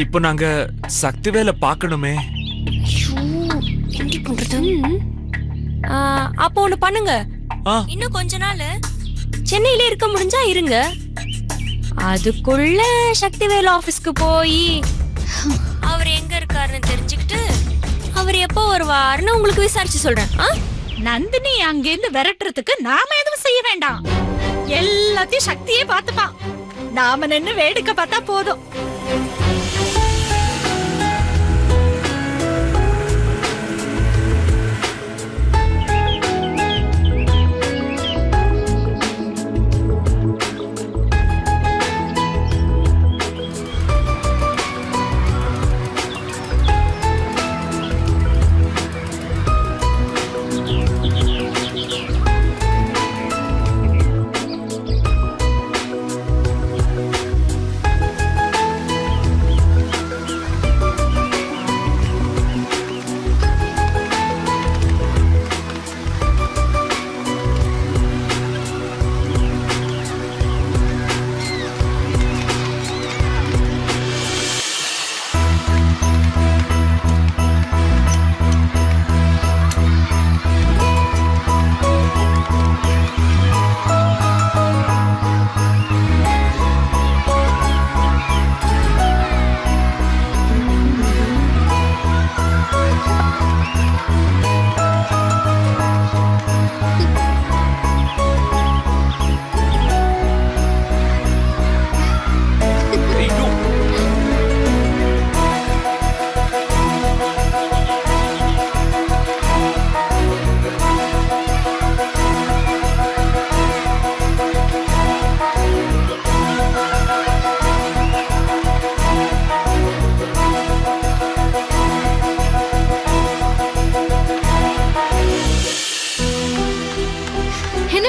இப்போ நாங்க சக்திவேலை பார்க்கணுமே. என்ன பண்றது? அப்போ ஒண்ணு பண்ணுங்க. இன்னும் கொஞ்ச நாள் சென்னையில இருக்க முடிஞ்சா இருங்க. அதுக்குள்ள சக்திவேல் ஆபீஸ்க்கு போய் அவர் எங்க இருக்காருன்னு தெரிஞ்சுக்கிட்டு அவர் எப்போ வருவாருன்னு உங்களுக்கு விசாரிச்சு சொல்றேன். நந்தினி அங்கிருந்து விரட்டுறதுக்கு நாம எதுவும் செய்ய வேண்டாம். எல்லாத்தையும் சக்தியே பார்த்துப்பான். நாம நின்னு வேடிக்கை பார்த்தா போதும்.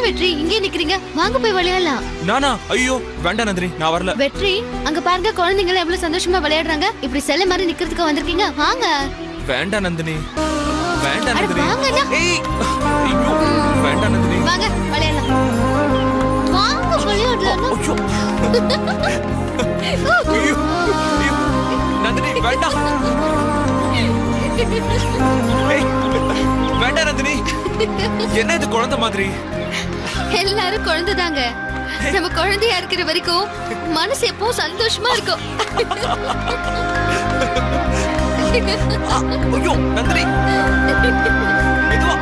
வெற்றி இங்கே நிக்கிறீங்க, வாங்க போய் விளையாடலாம். நானா? ஐயோ வேண்டாம் நந்தினி, நான் வரல. வெற்றி, அங்க பாருங்க குழந்தைங்க எவ்வளவு சந்தோஷமா விளையாடுறாங்க. இப்படி செல்ல மாதிரி நிக்கிறதுக்கு வந்திருக்கீங்க, வாங்க. வேண்டாம் நந்தினி, வேண்டாம் அட நந்தினி. வாங்கண்ணா. ஏய் ஐயோ வேண்டாம் நந்தினி. வாங்க விளையாடலாம். வாங்க விளையாடலாம். ஐயோ ஐயோ நந்தினி வேண்டாம். ஏய் வேண்டாம் நந்தினி. என்ன இது குழந்தை மாதிரி? எல்லாரும் குழந்தைதாங்க. நம்ம குழந்தையா இருக்கிற வரைக்கும் மனசு எப்பவும் சந்தோஷமா இருக்கும். ஐயோ நந்தினி மெதுவா.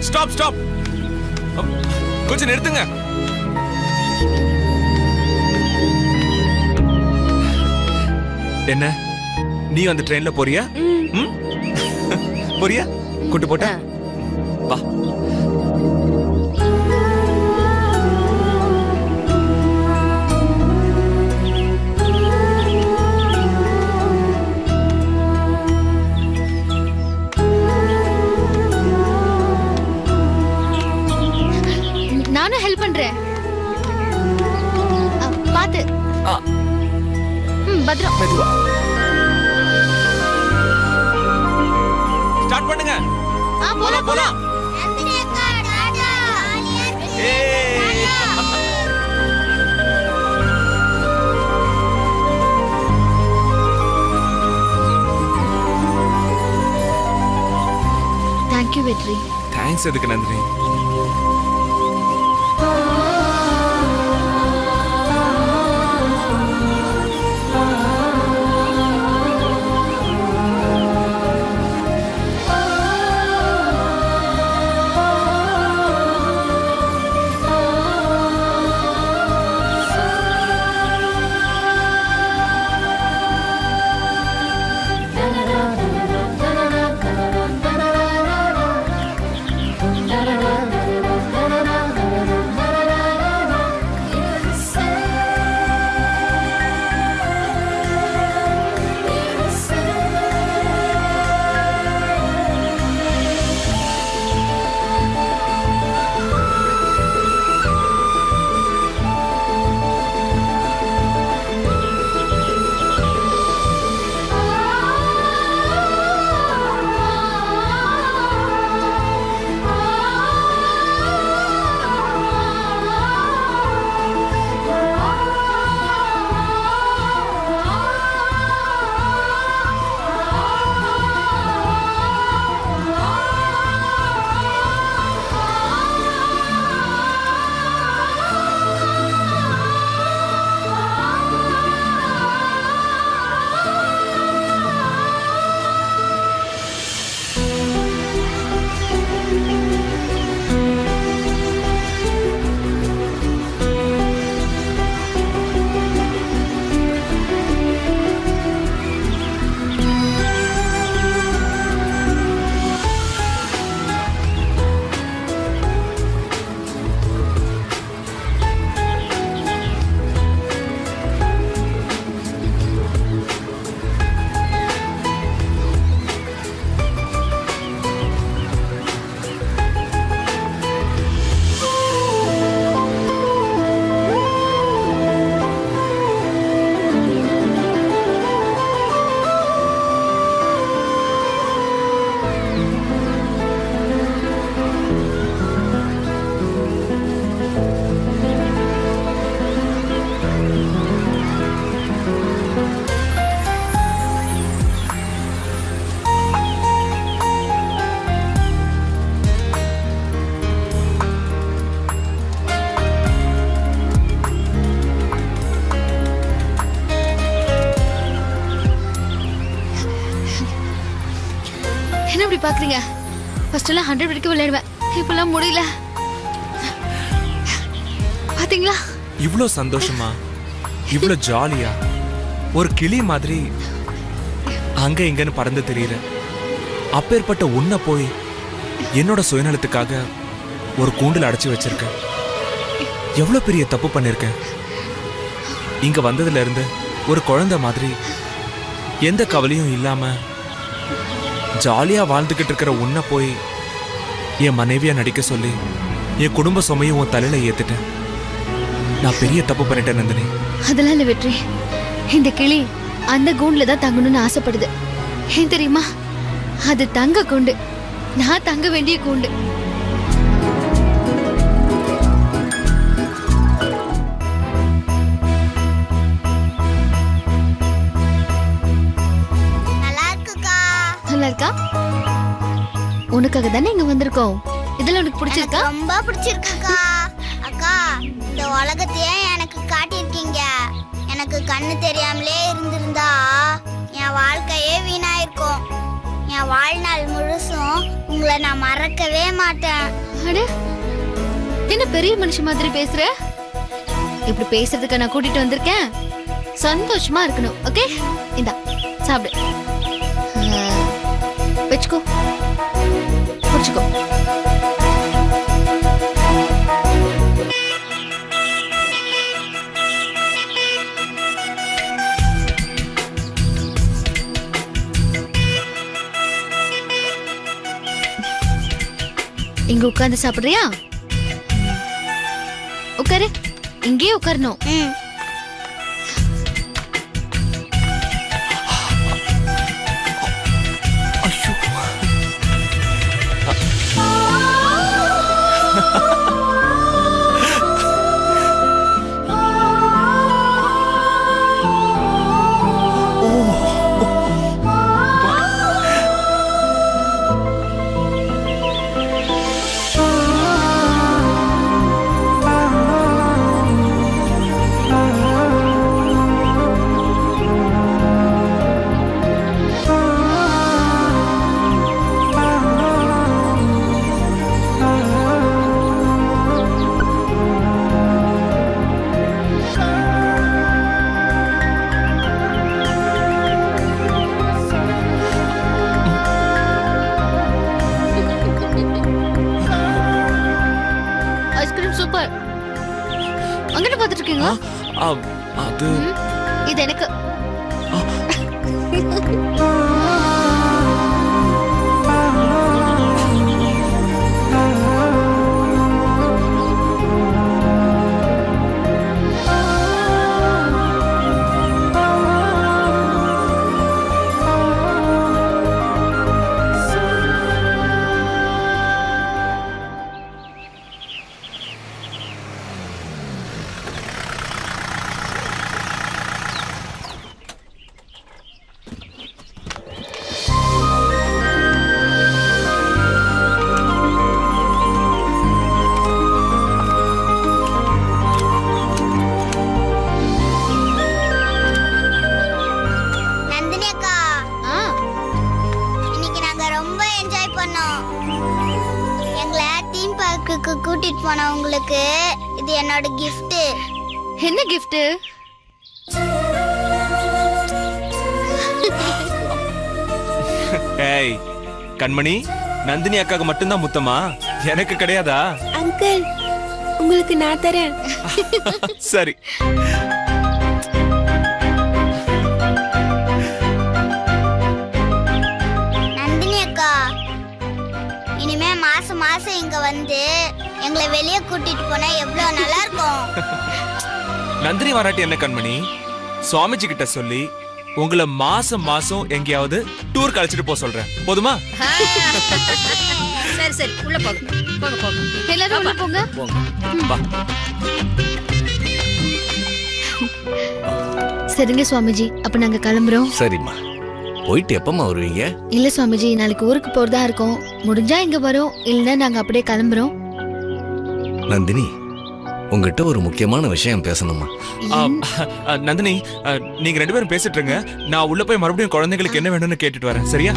ஸ்டாப் ஸ்டாப், கொஞ்சம் நிறுத்துங்க. என்ன நீ அந்த ட்ரெயின்ல போறியா? போறியா? கூட்டு போட்டா வா. நானும் ஹெல்ப் பண்றேன். பாத்து பத்ரம். மெதுவா ஸ்டார்ட் பண்ணுங்க. போலாம் போலாம். தேங்க்யூ வெற்றி. தேங்க்ஸ் எதுக்கு நந்தினி? என்ன இப்படி பாக்குறீங்க? ஃபர்ஸ்ட் எல்லாம் 100 வரைக்கும் விளையாடுவேன், இப்பெல்லாம் முடியல. பாத்தீங்களா? இவ்ளோ சந்தோஷமா, இவ்ளோ ஜாலியா, ஒரு கிளி மாதிரி அங்க இங்கன்னு பறந்து தெரியுற. அப்பேற்பட்ட உன்னை போய் என்னோட சுயநலத்துக்காக ஒரு கூண்டில் அடைச்சு வச்சிருக்க. எவ்வளவு பெரிய தப்பு பண்ணிருக்கேன். இங்க வந்ததுல இருந்து ஒரு குழந்தை மாதிரி எந்த கவலையும் இல்லாம ஜாலியா வாழ்ந்துகிட்டு இருக்கிற உன்னை போய் என் மனைவியா நடிக்க சொல்லி என் குடும்ப சுமையும் உன் தலையில ஏத்துட்டேன். நான் பெரிய தப்பு பண்ணிட்டேன் நந்தினி. அதெல்லாம் இல்ல வெற்றி. இந்த கிளி அந்த கூண்டுல தான் தங்கணும்னு ஆசைப்படுது. ஏன் தெரியுமா? அது தங்க கூண்டு, நான் தங்க வேண்டிய கூண்டு. நல்லா இருக்கா? உனக்காக தானே இங்க வந்திருக்கோம். இதெல்லாம் உனக்கு பிடிச்சிருக்கா? ரொம்ப பிடிச்சிருக்குக்கா. அக்கா, இந்த உலகத்தையே எனக்கு காட்டியிருக்கீங்க. எனக்கு கண்ணு தெரியாமலே இருந்திருந்தா என் வாழ்க்கையே வீணாயிருக்கும். என் வாழ்நாள் முழுசும் உங்களை நான் மறக்கவே மாட்டேன். அட, என்ன பெரிய மனுஷன் மாதிரி பேசுற? இப்படி பேசுறதுக்கு நான் கூட்டிட்டு வந்திருக்கேன். சந்தோஷமா இருக்கணும். ஓகே, இந்தா சாப்பிடு. வச்சுக்கோ, குடிச்சுக்கோ. இங்க உட்கார்ந்து சாப்பிடுறியா? உட்காரு, இங்கே உட்காரணும். சூப்பர். அங்கிட்ட பாத்துட்டு இருக்கீங்க? அது இது எனக்கு. கூட்டிட்டு போன உங்களுக்கு இது என்னோட gift. என்ன gift? ஏய் கண்மணி, நந்தினி அக்காக்கு மட்டும்தான் முத்தமா? எனக்கு கிடையாதா? அங்கிள், உங்களுக்கு நான் தரேன். சரி. நந்தினி அக்கா, இனிமே மாசம் மாசம் இங்க வந்து எங்களை வெளியே கூட்டிட்டு போனா எவ்வளவு நல்லா இருக்கும். நந்தினி வராட்டி என்ன கண்மணி, சுவாமிஜி கிட்ட சொல்லி உங்களை மாசம் மாசம் எங்கேயாவது டூர் கழிச்சிட்டு போக சொல்றேன். போதுமா? சரி சரி, உள்ள போங்க போங்க போங்க. எல்லாரும் உள்ள போங்க. வா. சரிங்க சுவாமிஜி, அப்ப நாங்க கிளம்புறோம். சரிம்மா, போயிட்டு எப்பமா வருவீங்க? இல்ல சுவாமிஜி, நாளைக்கு ஊருக்கு போறதா இருக்கோம். முடிஞ்சா இங்க வரோம், இல்லன்னா நாங்க அப்படியே கிளம்புறோம். நந்தினி, உங்ககிட்ட ஒரு முக்கியமான விஷயம் பேசணுமா? நந்தினி, நீங்க 2 பேரும் பேசிட்டு இருங்க. நான் உள்ள போய் மறுபடியும் குழந்தைகளுக்கு என்ன வேணும்னு கேட்டுட்டு வரேன். சரியா?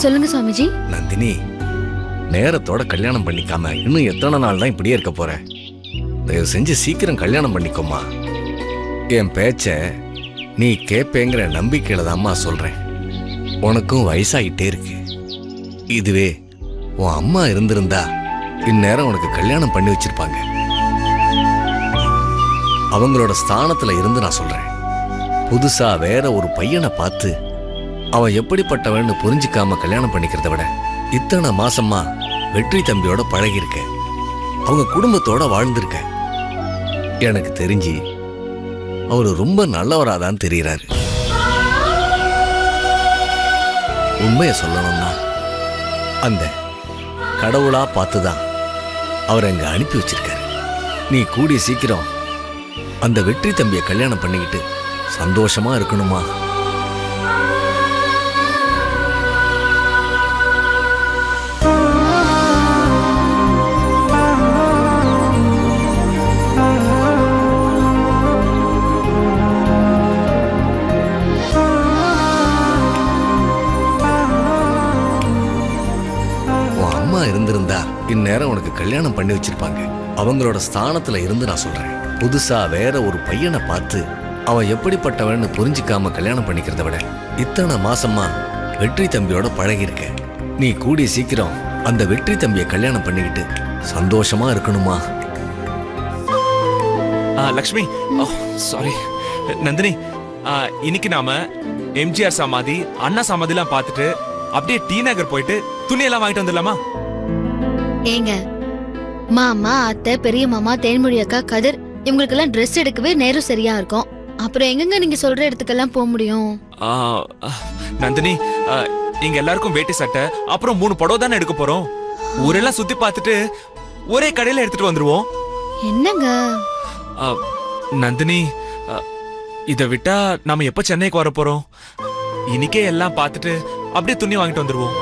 சொல்லுங்க சுவாமிஜி. நந்தினி, நேரத்தோட கல்யாணம் பண்ணிக்காம இன்னும் எத்தனை நாள் தான் இப்படியே இருக்க போற? தயவு செஞ்சு சீக்கிரம் கல்யாணம் பண்ணிக்கோமா. என் பேச்ச நீ கேப்பேங்கிற நம்பிக்கையில தான்மா சொல்றேன். உனக்கும் வயசாகிட்டே இருக்கு. இதுவே உன் அம்மா இருந்திருந்தா இந்நேரம் உனக்கு கல்யாணம் பண்ணி வச்சிருப்பாங்க. அவங்களோட ஸ்தானத்துல இருந்து நான் சொல்றேன். புதுசா வேற ஒரு பையனை பார்த்து அவன் எப்படிப்பட்டவன்னு புரிஞ்சுக்காம கல்யாணம் பண்ணிக்கிறத விட இத்தனை மாசமா வெற்றி தம்பியோட பழகிருக்க, அவங்க குடும்பத்தோட வாழ்ந்திருக்க. எனக்கு தெரிஞ்சு அவரு ரொம்ப நல்லவராதான் தெரிகிறாரு. உண்மையை சொல்லணும்னா அந்த கடவுளா பார்த்துதான் அவரை இங்க அனுப்பி வச்சிருக்காரு. நீ கூடிய சீக்கிரம் அந்த வெற்றி தம்பியை கல்யாணம் பண்ணிக்கிட்டு சந்தோஷமா இருக்கணுமா? இருந்திருந்தா இந்நேரம் உனக்கு கல்யாணம் பண்ணி வச்சிருப்பாங்க. அவங்களோட ஸ்தானத்துல இருந்து நான் சொல்றேன். புதுசா வேற ஒரு பையனை பார்த்து அவன் எப்படிப்பட்டவன்னு புரிஞ்சுக்காம கல்யாணம் பண்ணிக்கிறத விட இத்தனை மாசமா வெற்றி தம்பியோட பழகிருக்க. நீ கூடிய சீக்கிரம் அந்த வெற்றி தம்பியை கல்யாணம் பண்ணிக்கிட்டு சந்தோஷமா இருக்கணுமா? லக்ஷ்மி, சாரி நந்தினி, இன்னைக்கு நாம எம்ஜிஆர் சமாதி, அண்ணா சமாதிலாம் பார்த்துட்டு அப்படியே டி நகர் போயிட்டு துணியெல்லாம் வாங்கிட்டு வந்துடலாமா? ஏங்க, மாமா, அத்தை, பெரிய மாமா, தேன்மொழி அக்கா, கதிர் இவங்களுக்கெல்லாம் ட்ரெஸ் எடுக்கவே நேரம் சரியா இருக்கும். அப்புறம் எங்கங்க நீங்க சொல்ற இடத்துக்கெல்லாம் போக முடியும்? நந்தினி, இங்க எல்லாருக்கும் வேட்டி சட்டை அப்புறம் 3 புடவை தானே எடுக்க போறோம். ஊரெல்லாம் சுத்தி பார்த்துட்டு ஒரே கடையில எடுத்துட்டு வந்துருவோம். என்னங்க நந்தினி, இதை விட்டா நாம எப்ப சென்னைக்கு வர போறோம்? இன்னைக்கே எல்லாம் பார்த்துட்டு அப்படியே துணி வாங்கிட்டு வந்துருவோம்.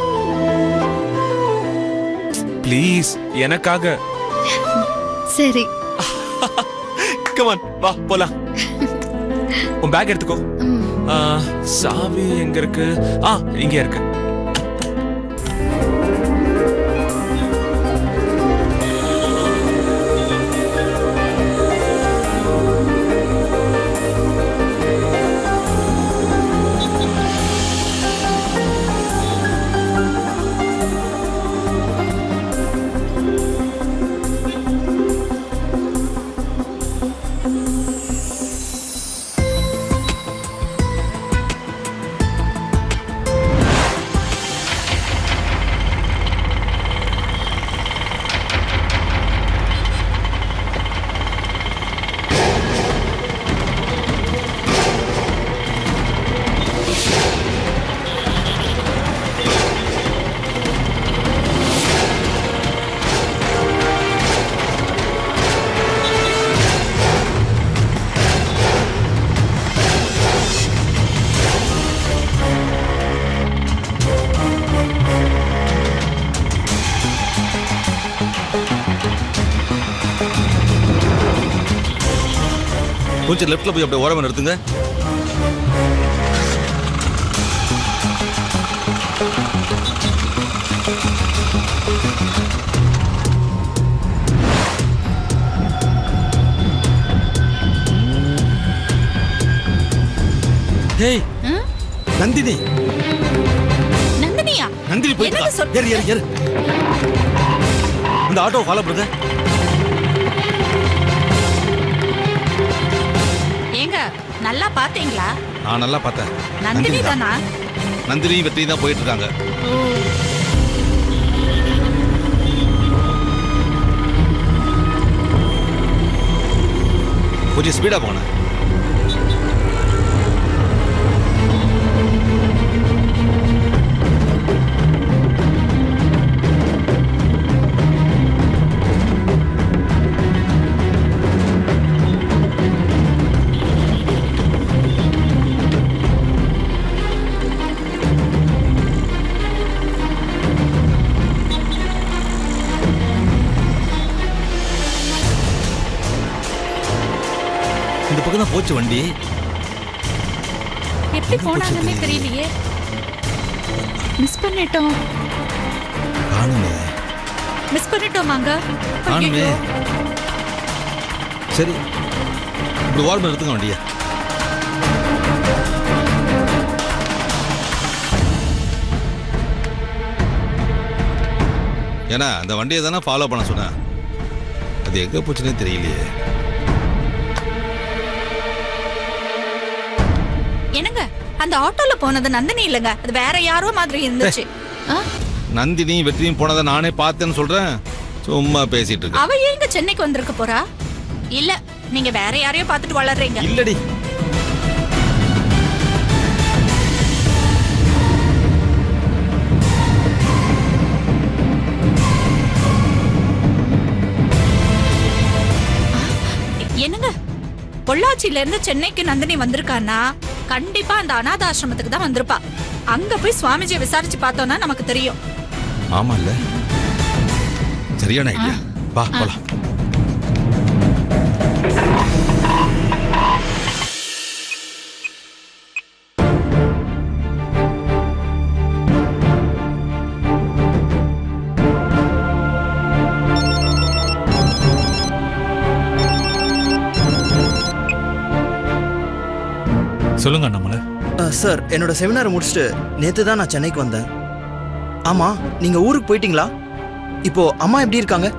ப்ளீஸ், எனக்காக. சரி. கமான், வா போலாம். உன் பேக் எடுத்துக்கோ. சாவி எங்க இருக்கு? இங்க இருக்கு. கொஞ்சம் லெஃப்ட்ல போய் அப்படியே ஓரமா நிறுத்துங்க. ஹேய், நந்தினி. நந்தினியா? நந்தினி போயிட்டு ஏறு ஏறு ஏறு. இந்த ஆட்டோ ஃபாலோ பண்ணுங்க. ஏங்க, நல்லா பாத்தீங்களா? நான் நல்லா பார்த்தேன். நந்தினி தானா? நந்தினி வெற்றி தான் போயிட்டு இருக்காங்க. கொஞ்சம் ஸ்பீடா போன. இந்த பக்கம் தான் போச்சு வண்டி. எப்படி போனாங்கன்னே தெரியலையே. மிஸ் பண்ணிட்டோம் காணுமே. மிஸ் பண்ணிட்டோமாங்க. காணுமே. ஐயையோ. சரி இப்படி ஓரமாக எடுத்துங்க வண்டியை. ஏன்னா அந்த வண்டியை தானே ஃபாலோ பண்ண சொன்னேன். அது எங்கே போச்சுன்னே தெரியலையே. என்னங்க அந்த ஆட்டோல போனது நந்தினி இல்லங்க, அது வேற யாரோ மாதிரி இருந்துச்சு. நந்தினியும் வெற்றியும் போனதை நானே பார்த்தேன்னு சொல்றேன். சும்மா பேசிட்டு இருக்க. அவ ஏங்க சென்னைக்கு வந்திருக்க போறா? இல்ல நீங்க வேற யாரையோ பார்த்துட்டு வளர்றீங்க. இல்லடி. என்னங்க பொள்ளாச்சியில இருந்து சென்னைக்கு நந்தினி வந்திருக்கான்னா கண்டிப்பா அந்த அநாத ஆசிரமத்துக்கு தான் வந்திருப்பா. அங்க போய் சுவாமிஜியை விசாரிச்சு பார்த்தோம்னா நமக்கு தெரியும். ஆமா இல்ல, சரியான ஐடியா. வா போலாம். சொல்லுங்க நம்மள. சார், என்னோட செமினார் முடிச்சுட்டு நேத்து தான் நான் சென்னைக்கு வந்தேன். ஆமா, நீங்க ஊருக்கு போயிட்டீங்களா? இப்போ அம்மா எப்படி இருக்காங்க?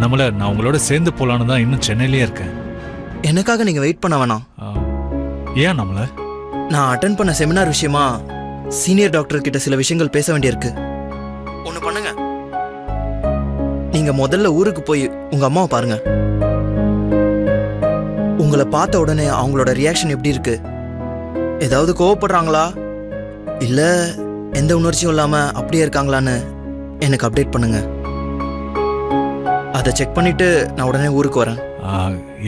நம்மள நான் உங்களோட சேர்ந்து போலான்னு தான் இன்னும் சென்னையிலேயே இருக்கேன். எனக்காக நீங்க வெயிட் பண்ண வேணாம். ஏன் நம்மள? நான் அட்டென்ட் பண்ண செமினார் விஷயமா சீனியர் டாக்டர் கிட்ட சில விஷயங்கள் பேச வேண்டியிருக்கு. ஒண்ணு பண்ணுங்க, நீங்க முதல்ல ஊருக்கு போய் உங்க அம்மாவை பாருங்க. உங்களை பார்த்த உடனே அவங்களோட ரியாக்ஷன் எப்படி இருக்கு? ஏதாவது கோவப்படுறாங்களா இல்ல எந்த உணர்ச்சியும் இல்லாம அப்படியே இருக்காங்களான்னு எனக்கு அப்டேட் பண்ணுங்க. அதை செக் பண்ணிட்டு நான் உடனே ஊருக்கு வரேன்.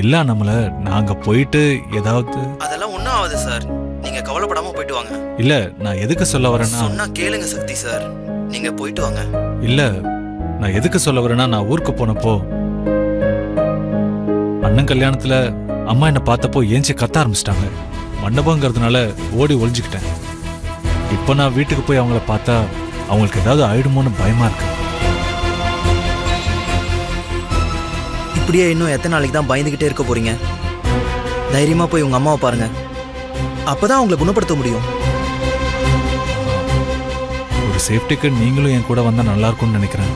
இல்ல நம்மள நாங்க போயிட்டு ஏதாவது. அதெல்லாம் ஒன்றும் ஆகாது சார், நீங்க கவலைப்படாம போயிட்டு வாங்க. இல்ல நான் எதுக்கு சொல்ல வரேன்னா. சொன்னா கேளுங்க சக்தி சார், நீங்க போயிட்டு வாங்க. இல்ல நான் எதுக்கு சொல்ல வரேன்னா, நான் ஊருக்கு போனப்போ அண்ணன் கல்யாணத்துல அம்மா என்ன பார்த்தப்போ ஏஞ்சி கத்த ஆரம்பிச்சிட்டாங்க. மண்டபங்கிறதுனால ஓடி ஒளிஞ்சுக்கிட்டேன். இப்போ நான் வீட்டுக்கு போய் அவங்கள பார்த்தா அவங்களுக்கு ஏதாவது ஆயிடுமோன்னு பயமா இருக்கு. இப்படியே இன்னும் எத்தனை நாளைக்கு தான் பயந்துகிட்டே இருக்க போறீங்க? தைரியமா போய் உங்க அம்மாவை பாருங்க, அப்பதான் அவங்களை குணப்படுத்த முடியும். ஒரு சேஃப்டிக்கு நீங்களும் என் கூட வந்தா நல்லா இருக்கும்னு நினைக்கிறேன்.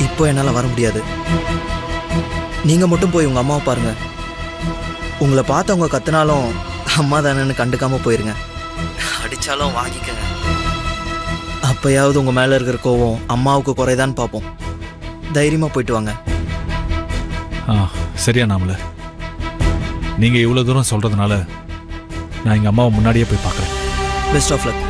இப்போ என்னால வர முடியாது. நீங்க மட்டும் போய் உங்க அம்மாவை பாருங்க. உங்களை பார்த்தவங்க கத்துனாலும் அம்மா தானேன்னு கண்டுக்காம போயிருங்க. அடிச்சாலும் வாங்கிக்கங்க. அப்பயாவது உங்க மேல இருக்கிற கோவம் அம்மாவுக்கு குறைதான்னு பார்ப்போம். தைரியமா போயிட்டு வாங்க. சரியா நாமல, நீங்க இவ்வளவு தூரம் சொல்றதுனால நான் எங்க அம்மாவை முன்னாடியே போய் பார்க்கறேன். Best of luck.